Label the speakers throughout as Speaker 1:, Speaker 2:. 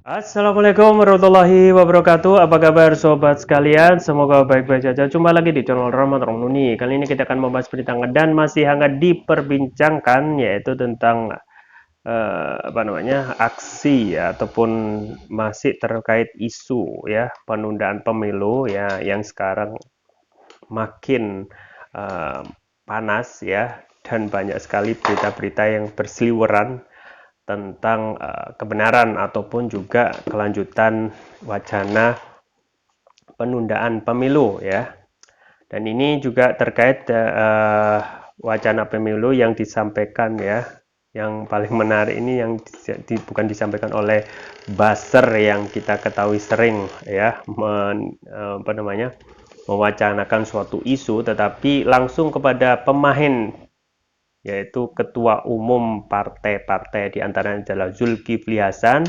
Speaker 1: Assalamualaikum warahmatullahi wabarakatuh. Apa kabar sobat sekalian? Semoga baik-baik saja. Jumpa lagi di channel Rahmat Romnuni. Kali ini kita akan membahas berita hangat dan masih hangat diperbincangkan, yaitu tentang aksi ya, ataupun masih terkait isu ya penundaan pemilu ya yang sekarang makin eh, panas ya, dan banyak sekali berita-berita yang berseliweran tentang kebenaran ataupun juga kelanjutan wacana penundaan pemilu ya. Dan ini juga terkait wacana pemilu yang disampaikan ya. Yang paling menarik ini yang bukan disampaikan oleh buzzer yang kita ketahui sering ya mewacanakan suatu isu, tetapi langsung kepada pemain, yaitu ketua umum partai-partai, diantaranya adalah Zulkifli Hasan,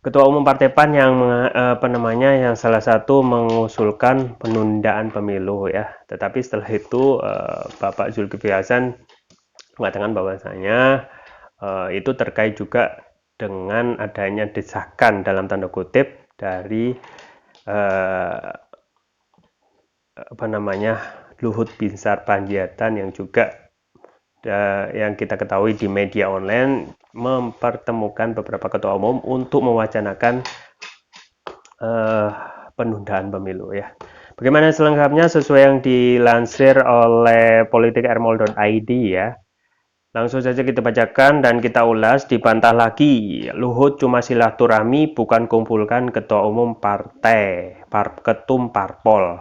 Speaker 1: ketua umum Partai PAN yang yang salah satu mengusulkan penundaan pemilu ya. Tetapi setelah itu Bapak Zulkifli Hasan mengatakan bahwasanya itu terkait juga dengan adanya desakan dalam tanda kutip dari Luhut Binsar Panjaitan yang juga yang kita ketahui di media online mempertemukan beberapa ketua umum untuk mewacanakan penundaan pemilu ya. Bagaimana selengkapnya sesuai yang dilansir oleh politikermol.id ya. Langsung saja kita bacakan dan kita ulas. Dibantah lagi, Luhut cuma silaturahmi bukan kumpulkan ketua umum partai, ketum parpol.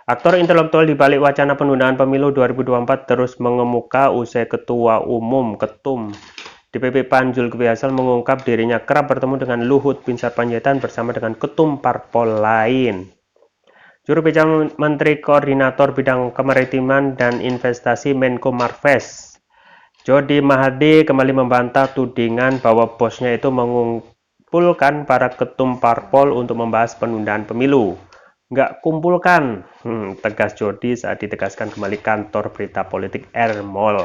Speaker 1: Aktor intelektual di balik wacana penundaan pemilu 2024 terus mengemuka usai ketua umum ketum DPP PAN Zulkifli Hasan mengungkap dirinya kerap bertemu dengan Luhut Binsar Panjaitan bersama dengan ketum parpol lain. Juru bicara Menteri Koordinator Bidang Kemaritiman dan Investasi Menko Marves, Jody Mahardi, kembali membantah tudingan bahwa bosnya itu mengumpulkan para ketum parpol untuk membahas penundaan pemilu. Nggak kumpulkan, tegas Jody saat ditegaskan kembali kantor berita politik Ermol.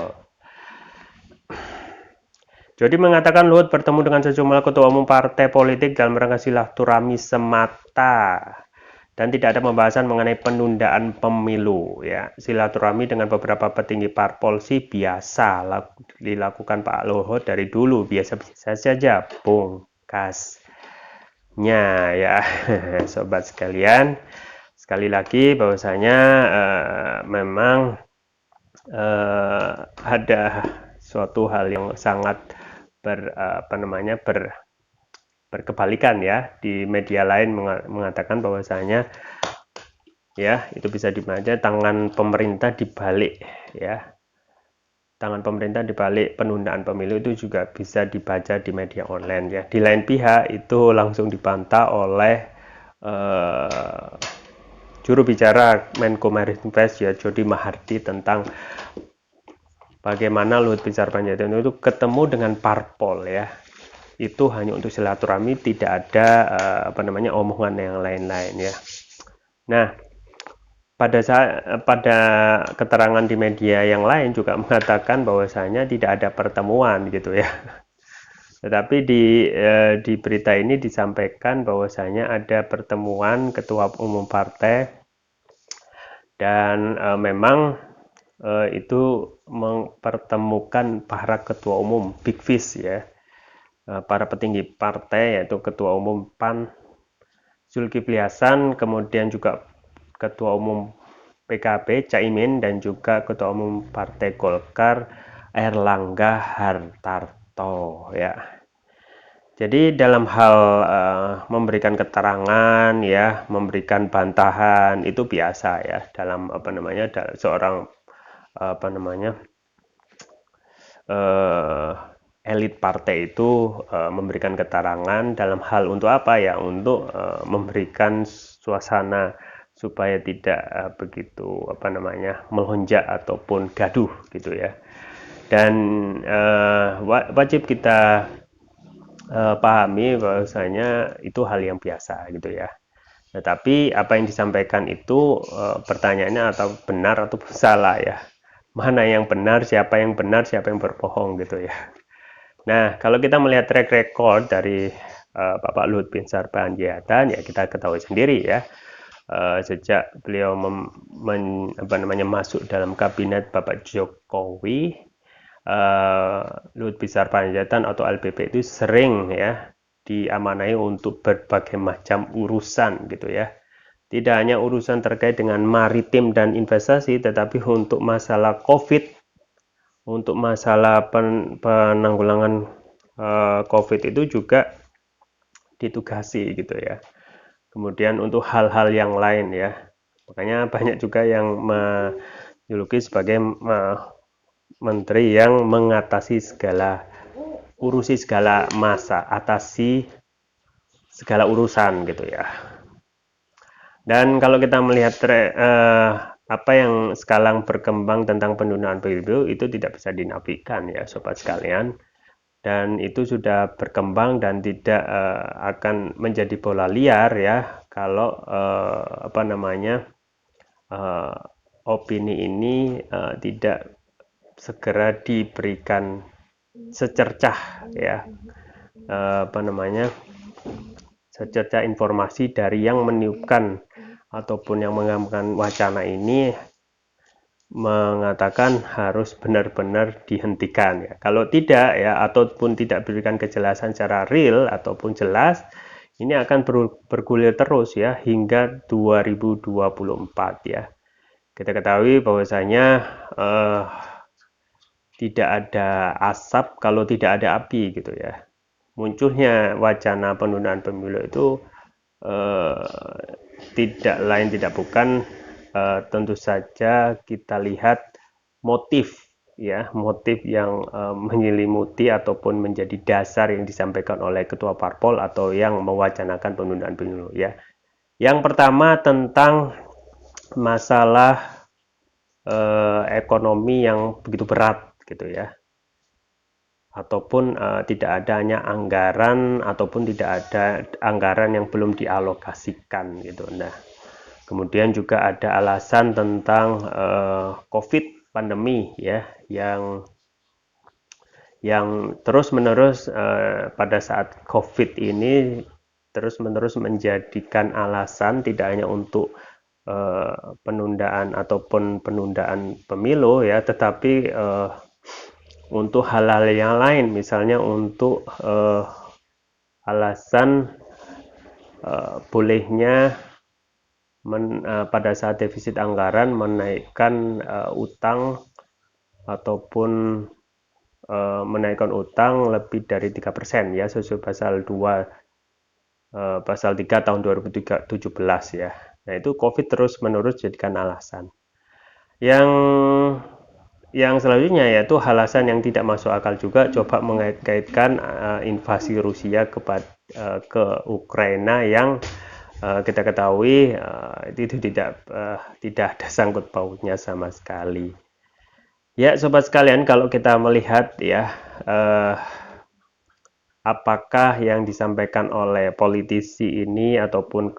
Speaker 1: Jody mengatakan Luhut bertemu dengan sejumlah ketua umum partai politik dalam rangka silaturahmi semata dan tidak ada pembahasan mengenai penundaan pemilu ya. Silaturahmi dengan beberapa petinggi parpol sih biasa dilakukan Pak Luhut dari dulu, biasa-biasa saja, pungkasnya ya. Sobat sekalian, sekali lagi bahwasanya memang ada suatu hal yang sangat berkebalikan ya. Di media lain mengatakan bahwasanya ya itu bisa dibaca tangan pemerintah dibalik ya. Tangan pemerintah dibalik penundaan pemilu itu juga bisa dibaca di media online ya. Di lain pihak itu langsung dibantah oleh juru bicara Menko Marves ya, Jody Mahardi, tentang bagaimana Luhut Binsar Panjaitan itu ketemu dengan parpol ya. Itu hanya untuk silaturahmi, tidak ada omongan yang lain-lain ya. Nah, pada keterangan di media yang lain juga mengatakan bahwasanya tidak ada pertemuan gitu ya. Tetapi di berita ini disampaikan bahwasanya ada pertemuan ketua umum partai dan memang itu mempertemukan para ketua umum Big Fish ya, para petinggi partai, yaitu ketua umum PAN Zulkifli Hasan, kemudian juga ketua umum PKB Caimin, dan juga ketua umum Partai Golkar Airlangga Hartarto ya. Jadi dalam hal memberikan keterangan ya, memberikan bantahan itu biasa ya dalam seorang elit partai itu memberikan keterangan dalam hal untuk apa ya, untuk memberikan suasana supaya tidak begitu melonjak ataupun gaduh gitu ya. Dan wajib kita pahami bahwasanya itu hal yang biasa gitu ya. Tetapi apa yang disampaikan itu pertanyaannya atau benar atau salah ya. Mana yang benar, siapa yang berbohong gitu ya. Nah, kalau kita melihat track record dari Bapak Luhut Binsar Panjaitan, ya kita ketahui sendiri ya, sejak beliau masuk dalam kabinet Bapak Jokowi, Luhut Binsar Panjaitan atau LBP itu sering ya diamanai untuk berbagai macam urusan gitu ya. Tidak hanya urusan terkait dengan maritim dan investasi, tetapi untuk masalah COVID, untuk masalah penanggulangan COVID itu juga ditugasi gitu ya. Kemudian untuk hal-hal yang lain ya, makanya banyak juga yang menjuluki sebagai menteri yang mengatasi urusi segala atasi segala urusan gitu ya. Dan kalau kita melihat apa yang sekarang berkembang tentang penundaan pemilu itu tidak bisa dinafikan ya sobat sekalian, dan itu sudah berkembang dan tidak akan menjadi bola liar ya kalau opini ini tidak segera diberikan secercah ya secercah informasi dari yang meniupkan ataupun yang mengamankan wacana ini, mengatakan harus benar-benar dihentikan ya. Kalau tidak ya, ataupun tidak berikan kejelasan secara real ataupun jelas, ini akan bergulir terus ya hingga 2024 ya. Kita ketahui bahwasanya tidak ada asap kalau tidak ada api gitu ya. Munculnya wacana penundaan pemilu itu tidak bukan tentu saja kita lihat motif yang menyelimuti ataupun menjadi dasar yang disampaikan oleh ketua parpol atau yang mewacanakan penundaan pemilu ya. Yang pertama tentang masalah ekonomi yang begitu berat gitu ya, ataupun tidak adanya anggaran ataupun tidak ada anggaran yang belum dialokasikan gitu. Nah, kemudian juga ada alasan tentang COVID pandemi ya, yang terus-menerus pada saat COVID ini terus-menerus menjadikan alasan tidak hanya untuk penundaan ataupun penundaan pemilu ya, tetapi untuk hal-hal yang lain, misalnya untuk alasan bolehnya pada saat defisit anggaran menaikkan utang ataupun menaikkan utang lebih dari 3% ya, sesuai pasal 2 pasal 3 tahun 2017 ya. Nah, itu COVID terus-menerus jadikan alasan. Yang selanjutnya yaitu alasan yang tidak masuk akal juga, coba mengait-kaitkan invasi Rusia ke Ukraina yang kita ketahui itu tidak ada sangkut pautnya sama sekali. Ya, sobat sekalian, kalau kita melihat ya apakah yang disampaikan oleh politisi ini ataupun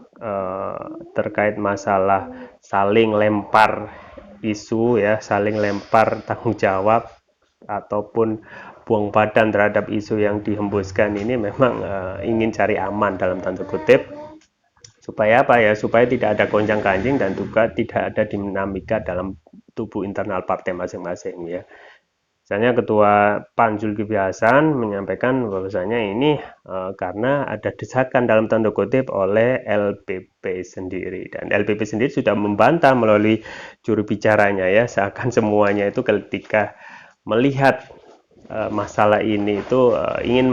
Speaker 1: terkait masalah saling lempar isu ya, saling lempar tanggung jawab ataupun buang badan terhadap isu yang dihembuskan ini, memang ingin cari aman dalam tanda kutip, supaya apa ya, supaya tidak ada gonjang-ganjing dan juga tidak ada dinamika dalam tubuh internal partai masing-masing ya. Misalnya Ketua PAN Zulkifli Hasan menyampaikan bahwasanya ini karena ada desakan dalam tanda kutip oleh LBP sendiri, dan LBP sendiri sudah membantah melalui juru bicaranya ya, seakan semuanya itu ketika melihat masalah ini itu ingin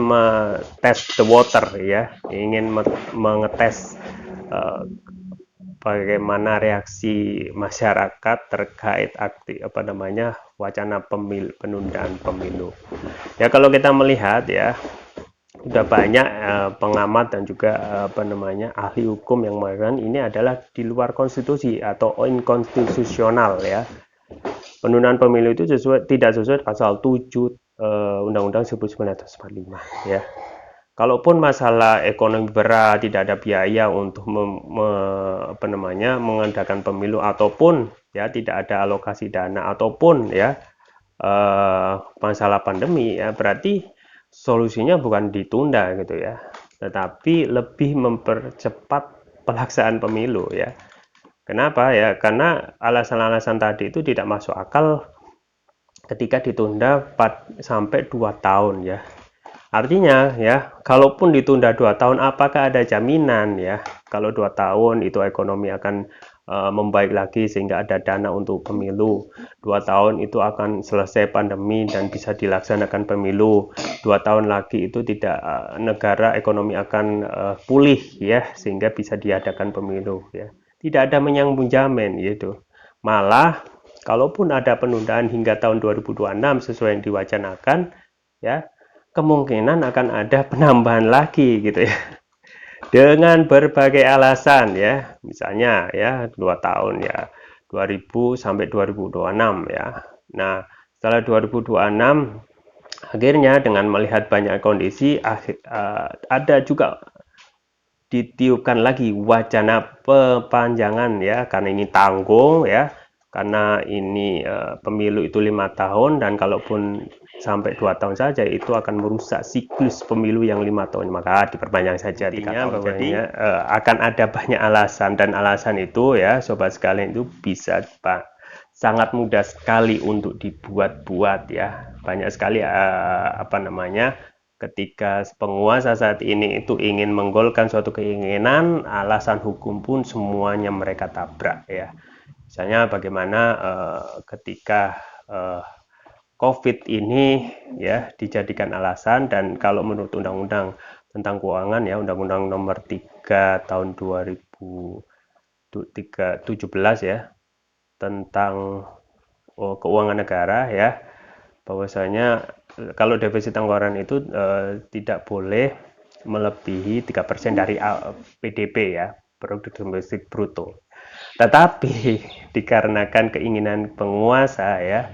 Speaker 1: test the water ya, ingin mengetes bagaimana reaksi masyarakat terkait wacana penundaan pemilu. Ya, kalau kita melihat ya, sudah banyak pengamat dan juga ahli hukum yang mengatakan ini adalah di luar konstitusi atau inkonstitusional ya. Penundaan pemilu itu tidak sesuai pasal 7 Undang-Undang 1945 ya. Kalaupun masalah ekonomi berat, tidak ada biaya untuk mengadakan pemilu, ataupun ya tidak ada alokasi dana, ataupun ya masalah pandemi ya, berarti solusinya bukan ditunda gitu ya. tetapi lebih mempercepat pelaksanaan pemilu ya. Kenapa ya? Karena alasan-alasan tadi itu tidak masuk akal ketika ditunda sampai 2 tahun ya. Artinya ya, kalaupun ditunda 2 tahun, apakah ada jaminan ya kalau 2 tahun itu ekonomi akan membaik lagi sehingga ada dana untuk pemilu. 2 tahun itu akan selesai pandemi dan bisa dilaksanakan pemilu. 2 tahun lagi itu tidak negara ekonomi akan pulih ya sehingga bisa diadakan pemilu ya. Tidak ada yang menjamin gitu. Malah kalaupun ada penundaan hingga tahun 2026 sesuai yang diwacanakan ya, kemungkinan akan ada penambahan lagi gitu ya. Dengan berbagai alasan ya. Misalnya ya 2 tahun ya. 2000 sampai 2026 ya. Nah, setelah 2026 akhirnya dengan melihat banyak kondisi ada juga ditiupkan lagi wacana perpanjangan ya karena ini tanggung ya, karena ini pemilu itu 5 tahun dan kalaupun sampai 2 tahun saja itu akan merusak siklus pemilu yang 5 tahun, maka diperpanjang saja 3 tahun. Jadi akan ada banyak alasan dan alasan itu ya sobat sekalian itu bisa sangat mudah sekali untuk dibuat-buat ya. Banyak sekali ketika penguasa saat ini itu ingin menggolkan suatu keinginan, alasan hukum pun semuanya mereka tabrak ya. Misalnya bagaimana ketika COVID ini ya dijadikan alasan, dan kalau menurut undang-undang tentang keuangan ya, Undang-Undang Nomor 3 tahun 2017 ya tentang keuangan negara ya, bahwasanya kalau defisit anggaran itu tidak boleh melebihi 3% dari PDB ya, produk domestik bruto. Tetapi dikarenakan keinginan penguasa ya,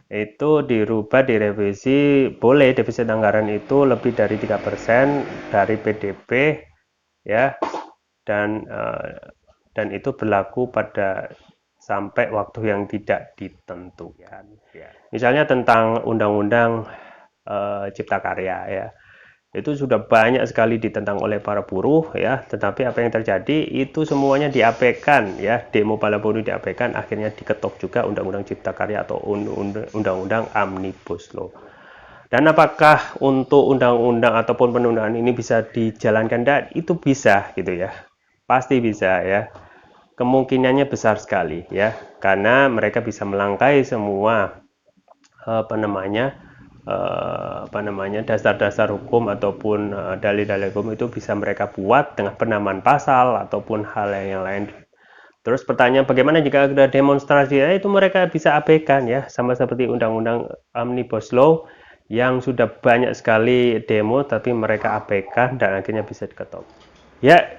Speaker 1: itu dirubah, direvisi, boleh defisit anggaran itu lebih dari 3% dari PDB ya, dan itu berlaku pada sampai waktu yang tidak ditentukan ya. Misalnya tentang undang-undang Cipta Karya ya, itu sudah banyak sekali ditentang oleh para buruh ya, tetapi apa yang terjadi itu semuanya diabaikan ya, demo para buruh diabaikan, akhirnya diketok juga undang-undang Cipta Karya atau undang-undang Omnibus Law. Dan apakah untuk undang-undang ataupun penundaan ini bisa dijalankan? Dan itu bisa gitu ya, pasti bisa ya, kemungkinannya besar sekali ya, karena mereka bisa melangkai semua dasar-dasar hukum ataupun dalil-dalil hukum itu bisa mereka buat dengan penambahan pasal ataupun hal yang lain. Terus pertanyaan, bagaimana jika ada demonstrasi? Ya, itu mereka bisa abaikan ya, sama seperti undang-undang Omnibus Law yang sudah banyak sekali demo tapi mereka abaikan dan akhirnya bisa diketok. Ya,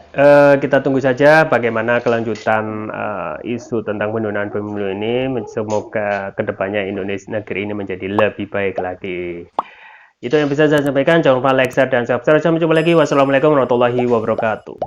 Speaker 1: kita tunggu saja bagaimana kelanjutan isu tentang penundaan pemilu ini. Semoga kedepannya Indonesia negeri ini menjadi lebih baik lagi. Itu yang bisa saya sampaikan. Jangan lupa like, share, dan subscribe. Sampai jumpa lagi. Wassalamualaikum warahmatullahi wabarakatuh.